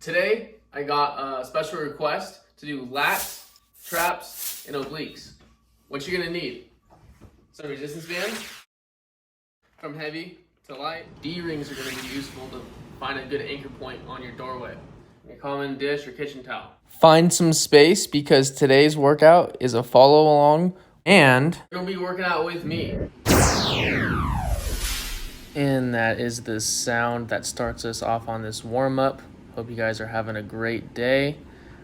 Today, I got a special request to do lats, traps, and obliques. What you're gonna need: some resistance bands, from heavy to light. D-rings are gonna be useful to find a good anchor point on your doorway. Your common dish or kitchen towel. Find some space because today's workout is a follow along and you're gonna be working out with me. And that is the sound that starts us off on this warm-up. Hope you guys are having a great day.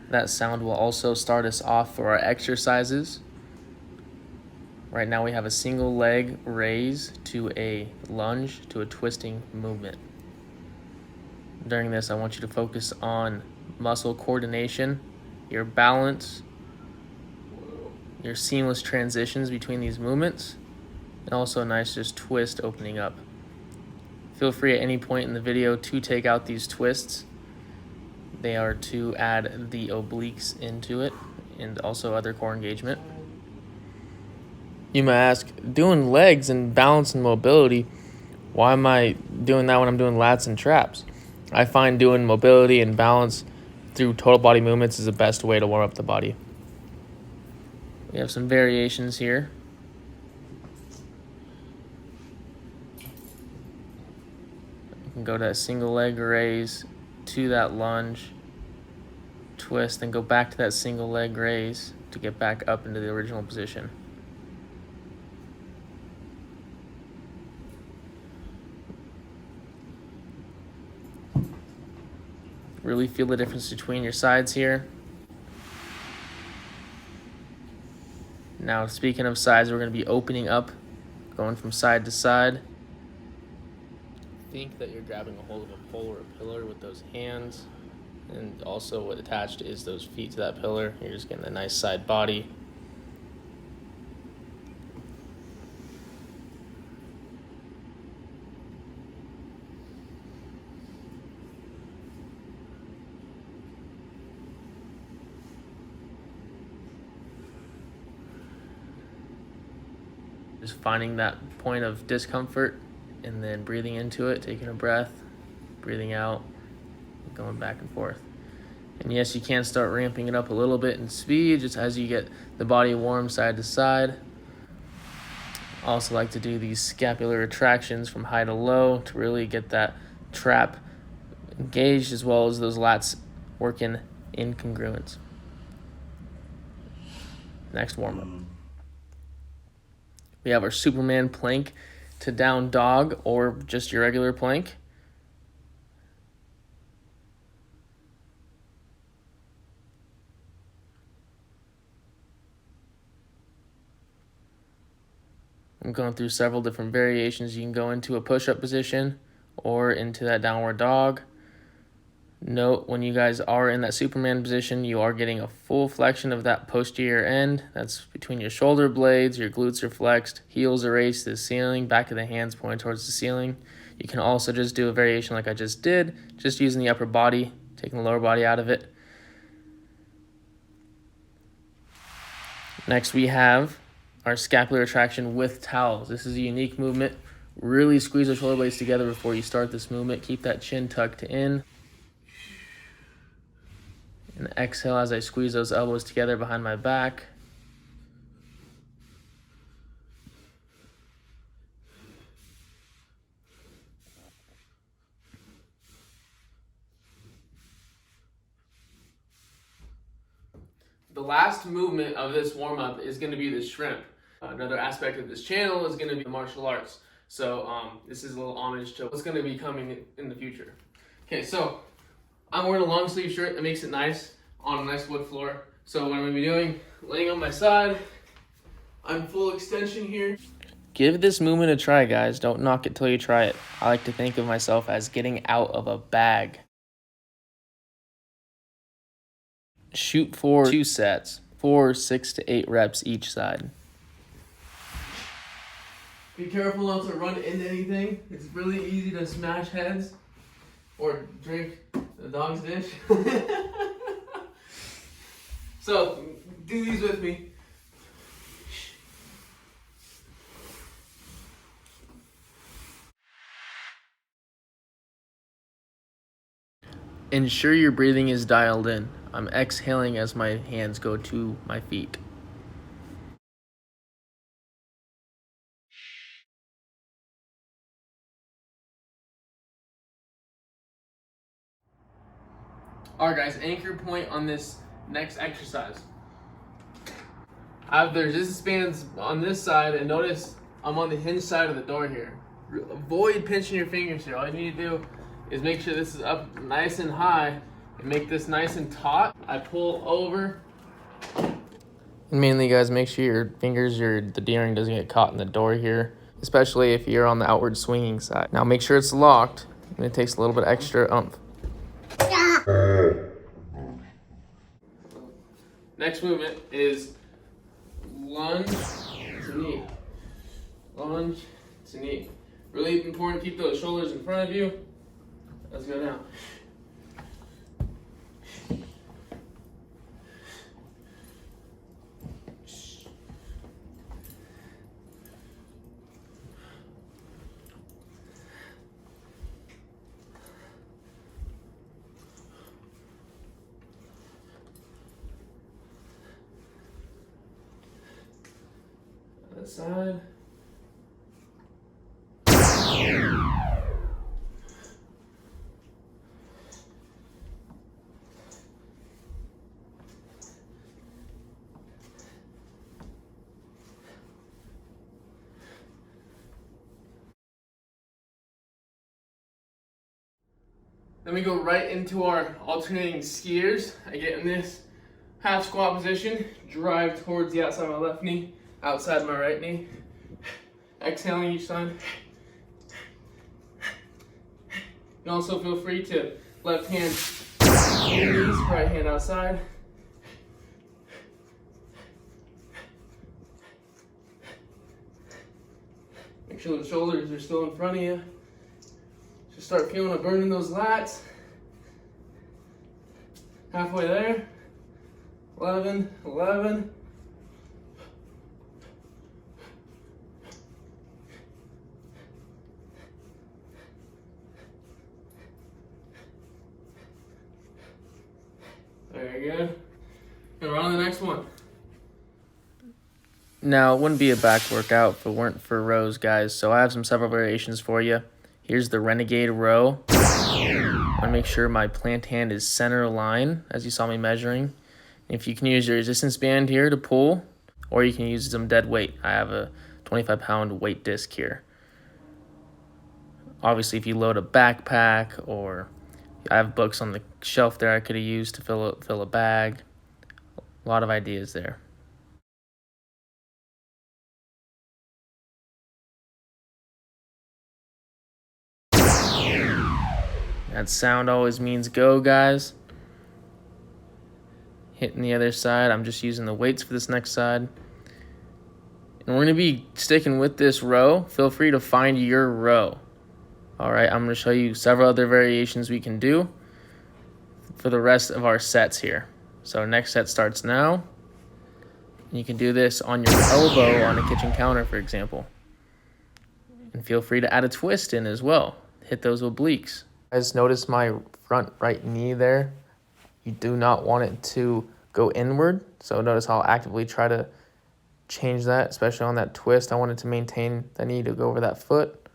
That sound will also start us off for our exercises. Right now we have a single leg raise to a lunge to a twisting movement. During this, I want you to focus on muscle coordination, your balance, your seamless transitions between these movements, and also a nice just twist opening up. Feel free at any point in the video to take out these twists. They are to add the obliques into it and also other core engagement. You might ask, doing legs and balance and mobility, why am I doing that when I'm doing lats and traps? I find doing mobility and balance through total body movements is the best way to warm up the body. We have some variations here. You can go to a single leg raise to that lunge, twist, then go back to that single leg raise to get back up into the original position. Really feel the difference between your sides here. Now, speaking of sides, we're going to be opening up, going from side to side. Think that you're grabbing a hold of a pole or a pillar with those hands. And also what attached is those feet to that pillar. You're just getting a nice side body. Just finding that point of discomfort and then breathing into it, taking a breath, breathing out, going back and forth. And yes, you can start ramping it up a little bit in speed just as you get the body warm side to side. I also like to do these scapular retractions from high to low to really get that trap engaged as well as those lats working in congruence. Next warm-up. We have our Superman plank to down dog or just your regular plank. I'm going through several different variations. You can go into a push-up position or into that downward dog. Note when you guys are in that Superman position, you are getting a full flexion of that posterior end. That's between your shoulder blades, your glutes are flexed, heels are raised to the ceiling, back of the hands pointed towards the ceiling. You can also just do a variation like I just did, just using the upper body, taking the lower body out of it. Next we have our scapular retraction with towels. This is a unique movement. Really squeeze the shoulder blades together before you start this movement. Keep that chin tucked in. And exhale as I squeeze those elbows together behind my back. The last movement of this warm-up is going to be the shrimp. Another aspect of this channel is going to be the martial arts. So this is a little homage to what's going to be coming in the future. Okay, so I'm wearing a long sleeve shirt that makes it nice on a nice wood floor. So what I'm going to be doing, laying on my side, I'm full extension here. Give this movement a try, guys. Don't knock it till you try it. I like to think of myself as getting out of a bag. Shoot for 2 sets, 4, 6 to 8 reps each side. Be careful not to run into anything. It's really easy to smash heads or drink the dog's dish. So, do these with me. Ensure your breathing is dialed in. I'm exhaling as my hands go to my feet. Alright guys, anchor point on this next exercise. I have the resistance bands on this side, and notice I'm on the hinge side of the door here. Avoid pinching your fingers here. All you need to do is make sure this is up nice and high and make this nice and taut. I pull over. And mainly guys, make sure your fingers, the D-ring doesn't get caught in the door here, especially if you're on the outward swinging side. Now make sure it's locked, and it takes a little bit extra oomph. Next movement is lunge to knee. Lunge to knee. Really important to keep those shoulders in front of you. Let's go now. Other side. Then we go right into our alternating skiers. I get in this half squat position, drive towards the outside of my left knee, outside of my right knee. Exhaling each time. You also feel free to left hand on your knees, right hand outside. Make sure the shoulders are still in front of you. Just start feeling it burning those lats. Halfway there. 11, 11. Very good. And we're on to the next one. Now, it wouldn't be a back workout if it weren't for rows, guys, so I have several variations for you. Here's the Renegade row. I want to make sure my plant hand is center line, as you saw me measuring. If you can use your resistance band here to pull, or you can use some dead weight. I have a 25-pound weight disc here. Obviously, if you load a backpack, or I have books on the shelf there I could have used to fill a bag. A lot of ideas there. That sound always means go, guys. Hitting the other side. I'm just using the weights for this next side. And we're going to be sticking with this row. Feel free to find your row. Alright, I'm going to show you several other variations we can do for the rest of our sets here. So next set starts now. You can do this on your elbow on a kitchen counter, for example. And feel free to add a twist in as well. Hit those obliques. Guys, notice my front right knee there. You do not want it to go inward. So notice how I'll actively try to change that, especially on that twist. I want it to maintain the knee to go over that foot.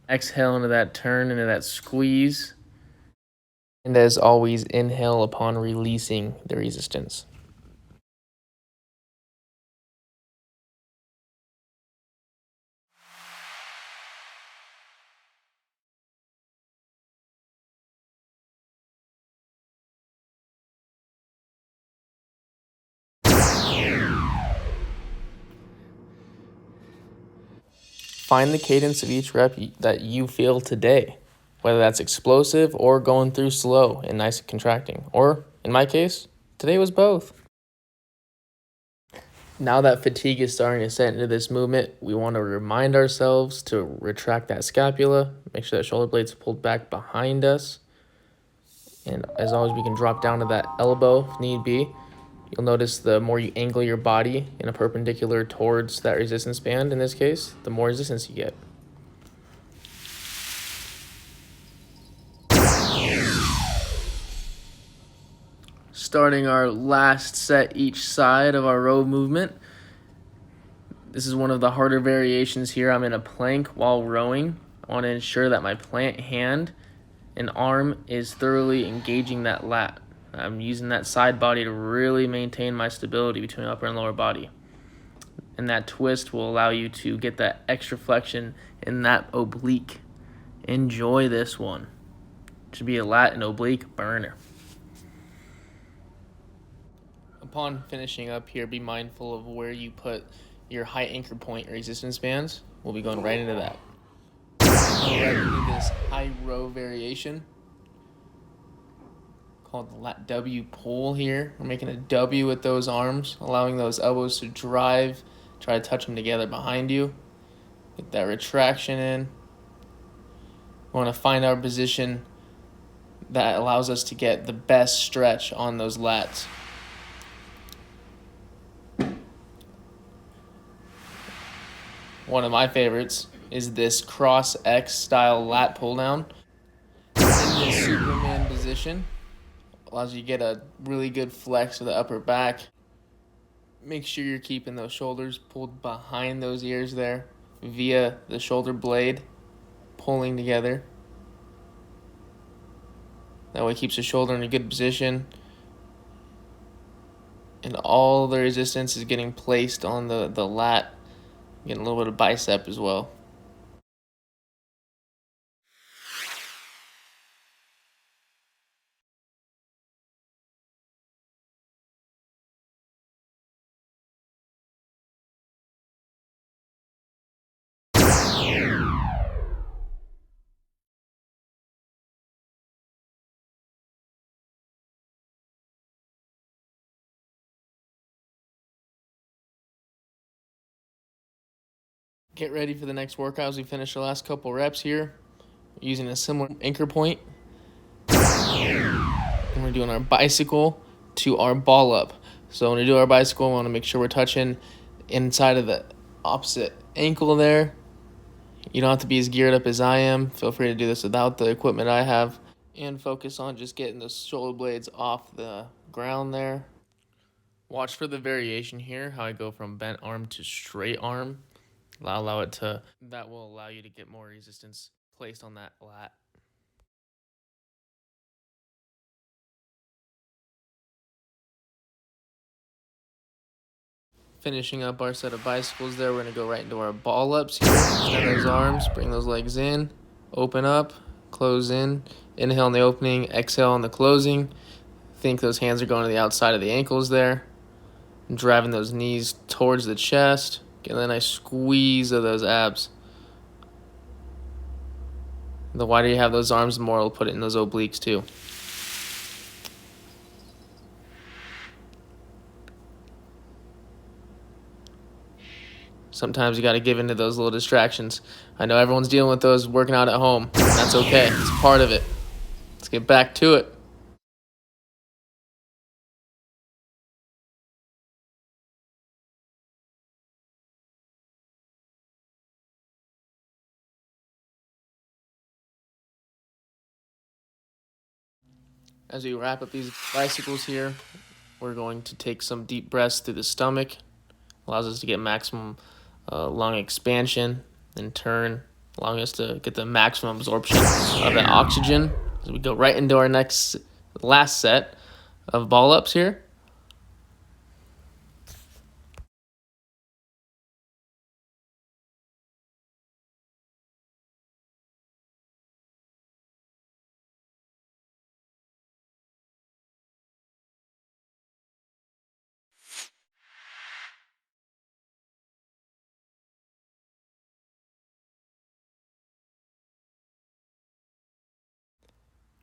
Exhale into that turn, into that squeeze. And as always, inhale upon releasing the resistance. Find the cadence of each rep that you feel today, whether that's explosive or going through slow and nice and contracting. Or, in my case, today was both. Now that fatigue is starting to set into this movement, we want to remind ourselves to retract that scapula, make sure that shoulder blade's pulled back behind us. And as always, we can drop down to that elbow if need be. You'll notice the more you angle your body in a perpendicular towards that resistance band, in this case, the more resistance you get. starting our last set each side of our row movement. This is one of the harder variations here. I'm in a plank while rowing. I want to ensure that my plant hand and arm is thoroughly engaging that lat. I'm using that side body to really maintain my stability between upper and lower body. And that twist will allow you to get that extra flexion in that oblique. Enjoy this one. It should be a lat and oblique burner. Upon finishing up here, be mindful of where you put your high anchor point or resistance bands. We'll be going right into that. Right into this high row variation called the lat W pull here. We're making a W with those arms, allowing those elbows to drive, try to touch them together behind you. Get that retraction in. We want to find our position that allows us to get the best stretch on those lats. One of my favorites is this cross X style lat pull down. In this Superman position, allows you to get a really good flex of the upper back. Make sure you're keeping those shoulders pulled behind those ears there via the shoulder blade pulling together. That way it keeps the shoulder in a good position. And all the resistance is getting placed on the lat. Getting a little bit of bicep as well. Get ready for the next workout as we finish the last couple reps here. Using a similar anchor point. And we're doing our bicycle to our ball up. So when we do our bicycle, we want to make sure we're touching inside of the opposite ankle there. You don't have to be as geared up as I am. Feel free to do this without the equipment I have. And focus on just getting the shoulder blades off the ground there. Watch for the variation here, how I go from bent arm to straight arm. That will allow you to get more resistance placed on that lat. Finishing up our set of bicycles there, we're going to go right into our ball ups here. Extend those arms, bring those legs in, open up, close in, inhale in the opening, exhale in the closing. Think those hands are going to the outside of the ankles there, and driving those knees towards the chest. Get a nice squeeze of those abs. The wider you have those arms, the more it'll put it in those obliques too. Sometimes you got to give into those little distractions. I know everyone's dealing with those working out at home. That's okay. It's part of it. Let's get back to it. As we wrap up these bicycles here, we're going to take some deep breaths through the stomach. Allows us to get maximum lung expansion, in turn allowing us to get the maximum absorption of that oxygen. As we go right into our last set of ball ups here.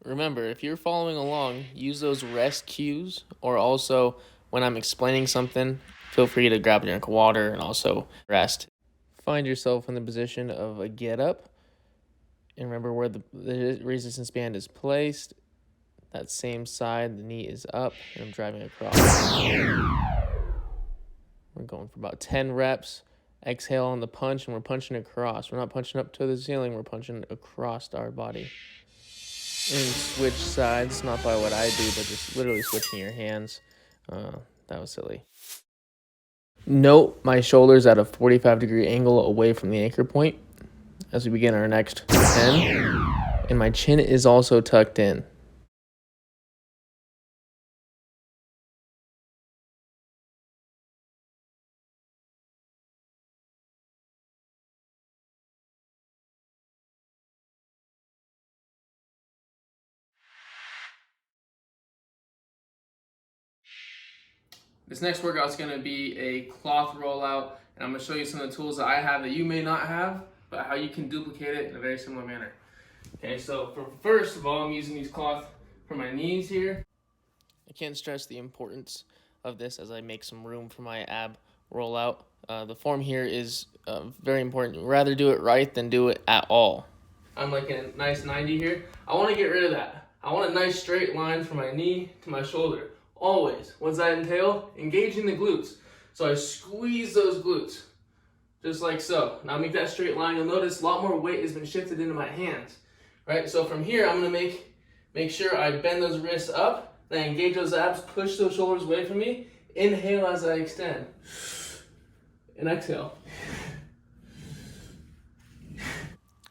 Remember, if you're following along, use those rest cues, or also when I'm explaining something, feel free to grab a drink of water and also rest. Find yourself in the position of a get up, and remember where the resistance band is placed. That same side, the knee is up, and I'm driving across. We're going for about 10 reps. Exhale on the punch, and we're punching across. We're not punching up to the ceiling, we're punching across our body. And switch sides, not by what I do, but just literally switching your hands. That was silly. Note my shoulders at a 45-degree angle away from the anchor point as we begin our next 10. And my chin is also tucked in. This next workout is going to be a cloth rollout, and I'm going to show you some of the tools that I have that you may not have, but how you can duplicate it in a very similar manner. Okay, so first of all, I'm using these cloth for my knees here. I can't stress the importance of this as I make some room for my ab rollout. The form here is very important. Rather do it right than do it at all. I'm like in a nice 90 here. I want to get rid of that. I want a nice straight line from my knee to my shoulder. Always. What's that entail? Engaging the glutes. So I squeeze those glutes, just like so. Now make that straight line. You'll notice a lot more weight has been shifted into my hands. Right? So from here, I'm going to make sure I bend those wrists up, then engage those abs, push those shoulders away from me. Inhale as I extend. And exhale.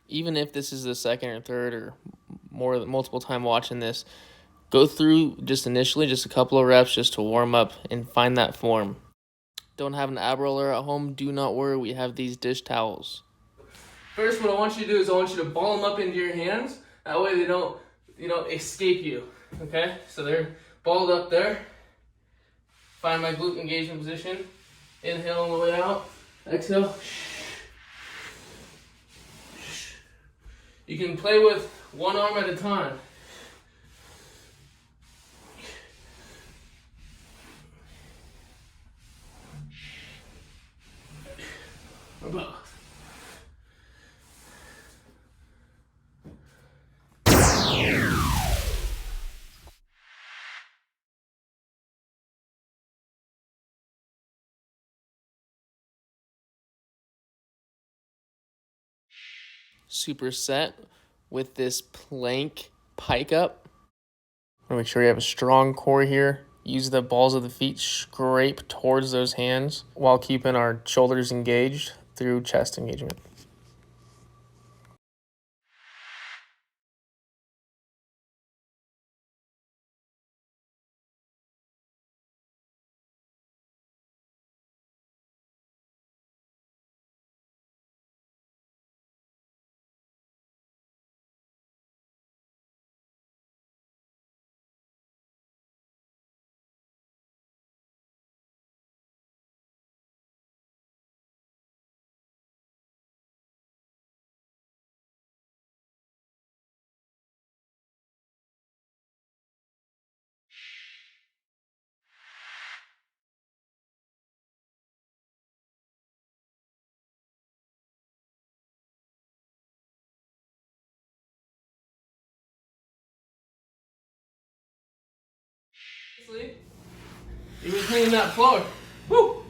Even if this is the second or third or multiple time watching this, go through just initially just a couple of reps just to warm up and find that form. Don't have an ab roller at home? Do not worry, we have these dish towels. First, what I want you to do is I want you to ball them up into your hands. That way they don't escape you. Okay? So they're balled up there. Find my glute engagement position. Inhale on the way out. Exhale. You can play with one arm at a time. Or both. Superset with this plank pike up. Make sure you have a strong core here. Use the balls of the feet, scrape towards those hands while keeping our shoulders engaged through chest engagement. You were cleaning that floor. Woo!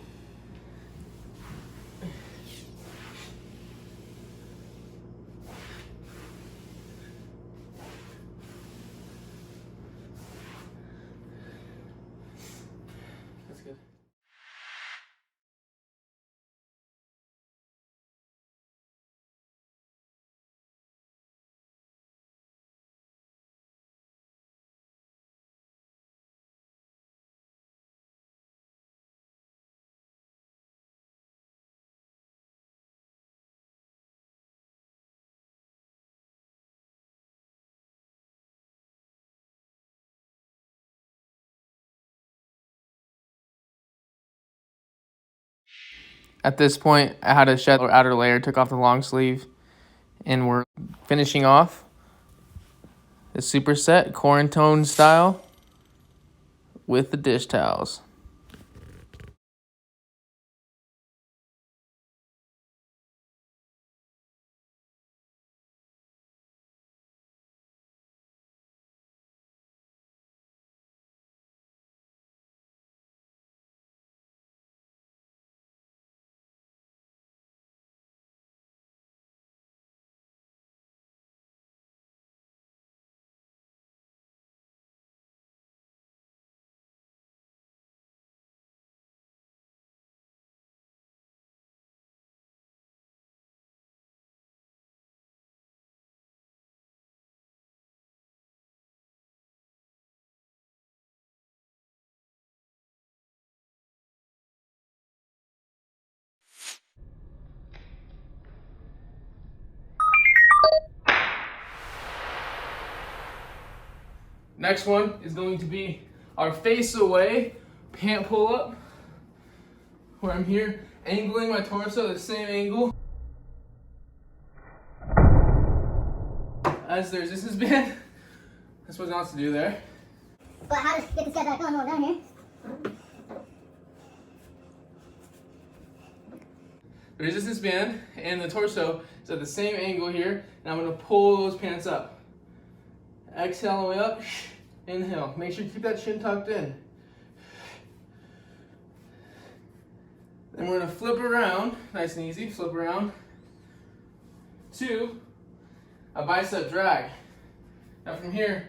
That's good. At this point, I had to shed the outer layer, took off the long sleeve, and we're finishing off the superset QUARENTONE style with the dish towels. Next one is going to be our face away pant pull up, where I'm here angling my torso the same angle as the resistance band. That's what else to do there. But how to get this guy back on while down here? The resistance band and the torso is at the same angle here, and I'm going to pull those pants up. Exhale all the way up, inhale. Make sure you keep that chin tucked in. Then we're going to flip around, nice and easy, flip around to a bicep drag. Now from here,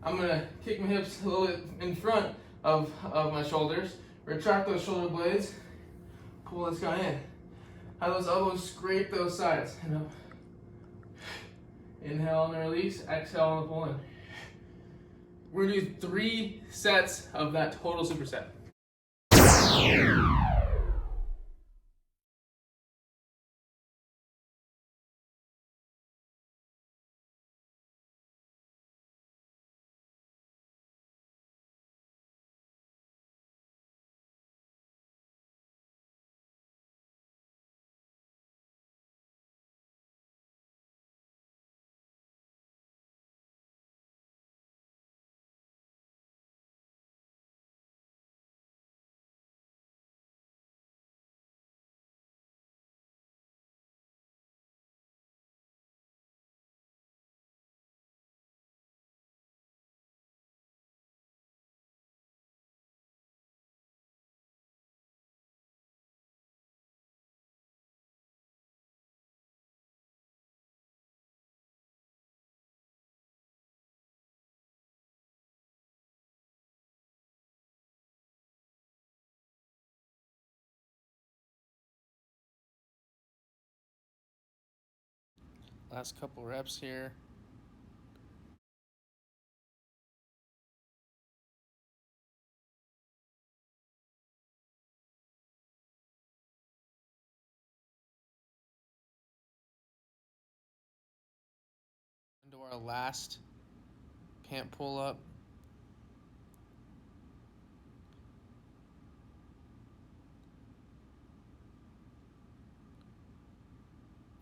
I'm going to kick my hips a little bit in front of my shoulders, retract those shoulder blades, pull this guy in. Have those elbows scrape those sides. And up. Inhale and release, exhale and pull in. We're going to do 3 sets of that total superset. Last couple reps here. Into our last pant pull up.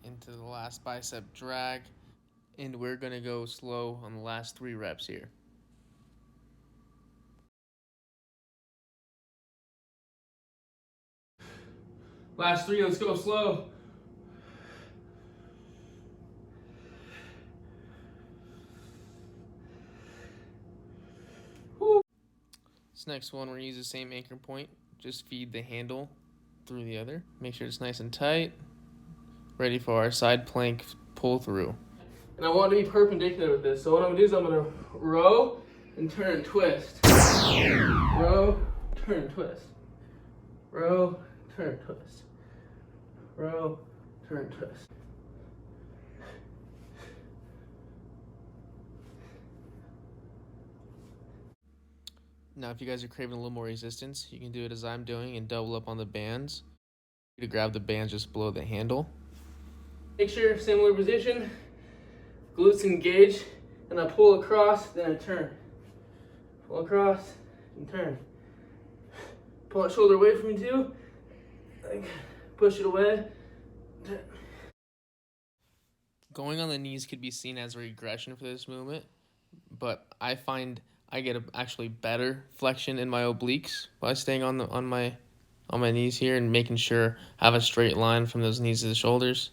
Into the last bicep drag. And we're going to go slow on the last 3 reps here. Last 3, let's go slow. Woo. This next one, we're going to use the same anchor point. Just feed the handle through the other. Make sure it's nice and tight. Ready for our side plank pull through. And I want to be perpendicular with this. So what I'm going to do is I'm going to row and turn and twist. Row, turn, twist. Row, turn, twist. Row, turn, twist. Now if you guys are craving a little more resistance, you can do it as I'm doing and double up on the bands. To grab the bands just below the handle. Make sure, similar position, glutes engage, and I pull across, then I turn. Pull across and turn. Pull that shoulder away from you too. Push it away. Going on the knees could be seen as a regression for this movement, but I find I get actually better flexion in my obliques by staying on my knees here and making sure I have a straight line from those knees to the shoulders.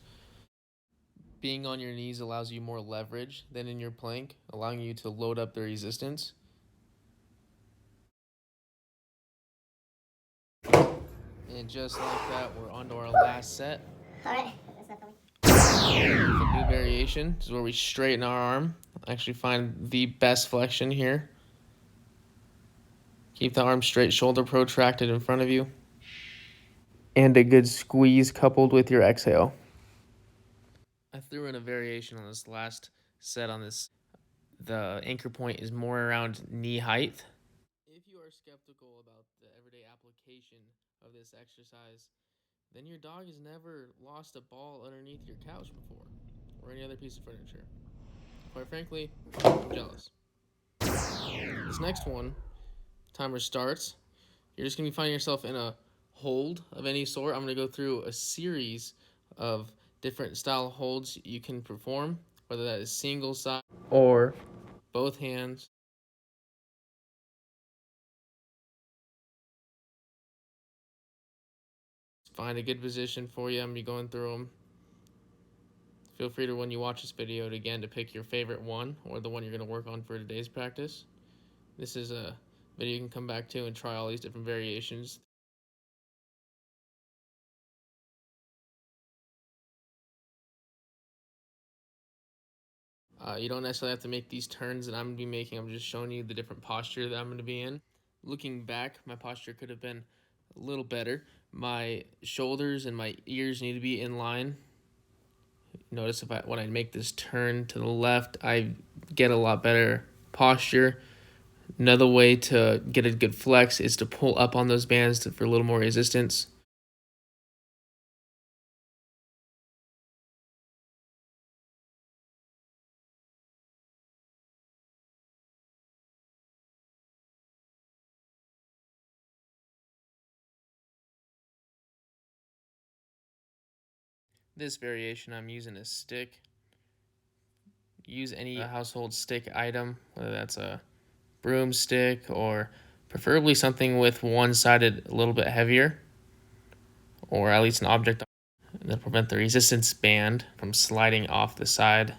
Being on your knees allows you more leverage than in your plank, allowing you to load up the resistance. And just like that, we're on to our last set. All right, that's not coming. The new variation is where we straighten our arm. Actually find the best flexion here. Keep the arm straight, shoulder protracted in front of you. And a good squeeze coupled with your exhale. I threw in a variation on this last set on this. The anchor point is more around knee height. If you are skeptical about the everyday application of this exercise, then your dog has never lost a ball underneath your couch before, or any other piece of furniture. Quite frankly, I'm jealous. This next one, timer starts. You're just going to be finding yourself in a hold of any sort. I'm going to go through a series of different style holds you can perform, whether that is single side or both hands. Find a good position for you. I'm going to be going through them. Feel free to, when you watch this video, to pick your favorite one or the one you're going to work on for today's practice. This is a video you can come back to and try all these different variations. You don't necessarily have to make these turns that I'm going to be making. I'm just showing you the different posture that I'm going to be in. Looking back, my posture could have been a little better. My shoulders and my ears need to be in line. Notice when I make this turn to the left, I get a lot better posture. Another way to get a good flex is to pull up on those bands for a little more resistance. This variation, I'm using a stick. Use any household stick item, whether that's a broomstick or preferably something with one-sided a little bit heavier, or at least an object that'll prevent the resistance band from sliding off the side.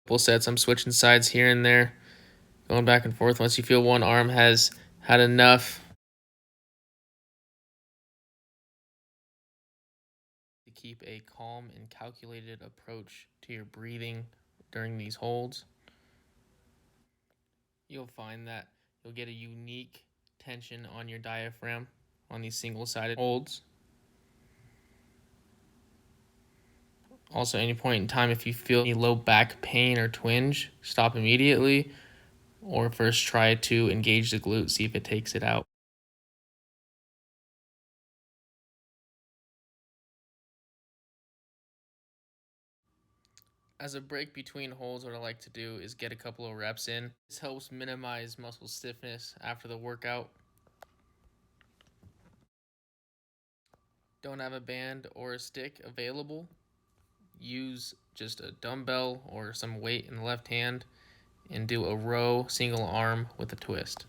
Couple sets, I'm switching sides here and there, going back and forth. Once you feel one arm has had enough, to keep a calm and calculated approach to your breathing during these holds. You'll find that you'll get a unique tension on your diaphragm on these single-sided holds. Also, any point in time, if you feel any low back pain or twinge, stop immediately, or first try to engage the glute, see if it takes it out. As a break between holds, what I like to do is get a couple of reps in. This helps minimize muscle stiffness after the workout. Don't have a band or a stick available? Use just a dumbbell or some weight in the left hand and do a row single arm with a twist.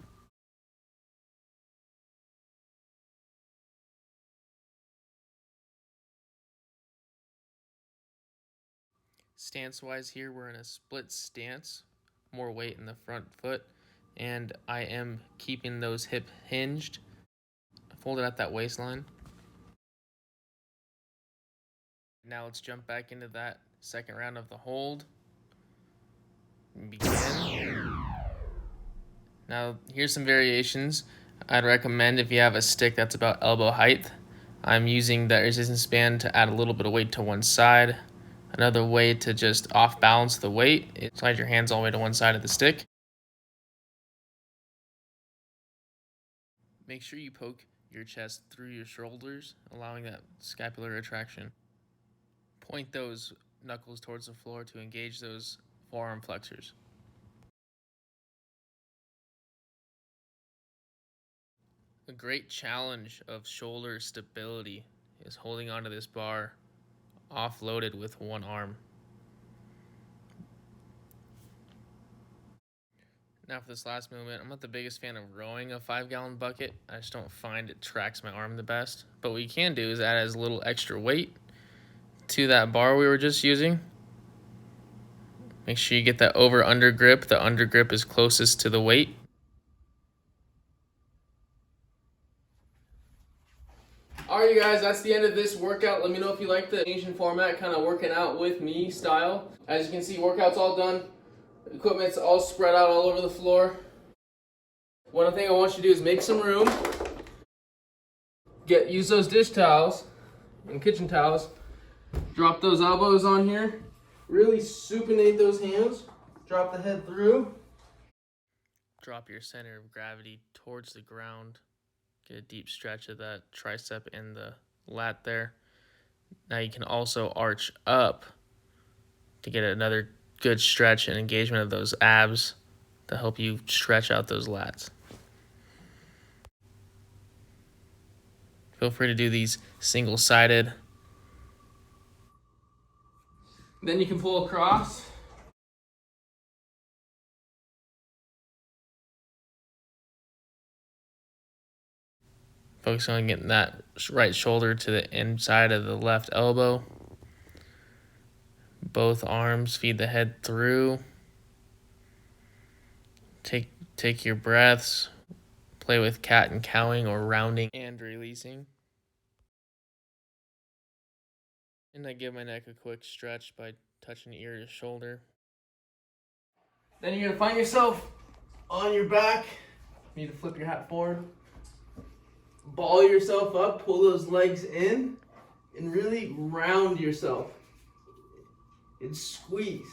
Stance-wise here, we're in a split stance, more weight in the front foot, and I am keeping those hips hinged, folded at that waistline. Now let's jump back into that second round of the hold. Begin. Now here's some variations. I'd recommend if you have a stick that's about elbow height. I'm using that resistance band to add a little bit of weight to one side. Another way to just off balance the weight is slide your hands all the way to one side of the stick. Make sure you poke your chest through your shoulders, allowing that scapular retraction. Point those knuckles towards the floor to engage those forearm flexors. A great challenge of shoulder stability is holding onto this bar offloaded with one arm. Now for this last movement, I'm not the biggest fan of rowing a 5-gallon bucket. I just don't find it tracks my arm the best. But what you can do is add as little extra weight to that bar we were just using. Make sure you get that over-under grip. The under grip is closest to the weight. Alright you guys, that's the end of this workout. Let me know if you like the Asian format, kind of working out with me style. As you can see, workout's all done. Equipment's all spread out all over the floor. One thing I want you to do is make some room. Use those dish towels and kitchen towels. Drop those elbows on here. Really supinate those hands. Drop the head through. Drop your center of gravity towards the ground. Get a deep stretch of that tricep and the lat there. Now you can also arch up to get another good stretch and engagement of those abs to help you stretch out those lats. Feel free to do these single-sided. Then you can pull across. Focus on getting that right shoulder to the inside of the left elbow. Both arms, feed the head through. Take your breaths. Play with cat and cowing or rounding and releasing. And I give my neck a quick stretch by touching ear to shoulder. Then you're gonna find yourself on your back. You need to flip your hat forward. Ball yourself up, pull those legs in, and really round yourself. And squeeze.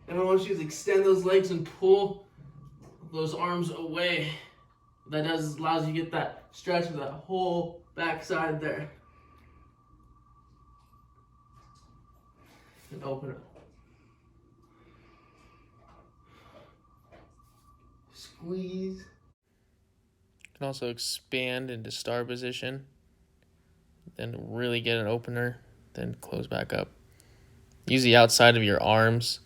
And I want you to extend those legs and pull those arms away. That allows you to get that stretch of that whole backside there. And open up. Squeeze. You can also expand into star position. Then really get an opener. Then close back up. Use the outside of your arms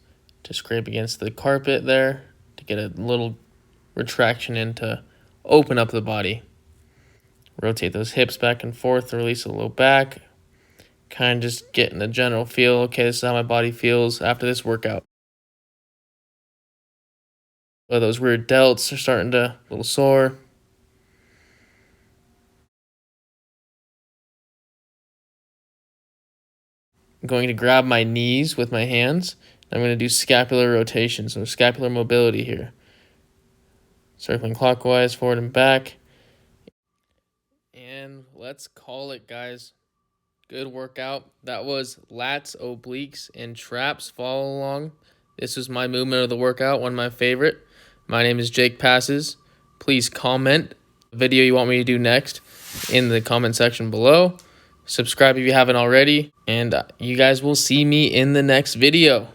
to scrape against the carpet there to get a little retraction in to open up the body. Rotate those hips back and forth to release the low back. Kind of just getting a general feel. Okay, this is how my body feels after this workout. Oh, those weird delts are starting to a little sore. I'm going to grab my knees with my hands. I'm going to do scapular rotation, so scapular mobility here. Circling clockwise, forward and back. And let's call it, guys. Good workout. That was lats, obliques, and traps. Follow along. This was my movement of the workout, one of my favorite. My name is Jake Passas. Please comment the video you want me to do next in the comment section below. Subscribe if you haven't already, and you guys will see me in the next video.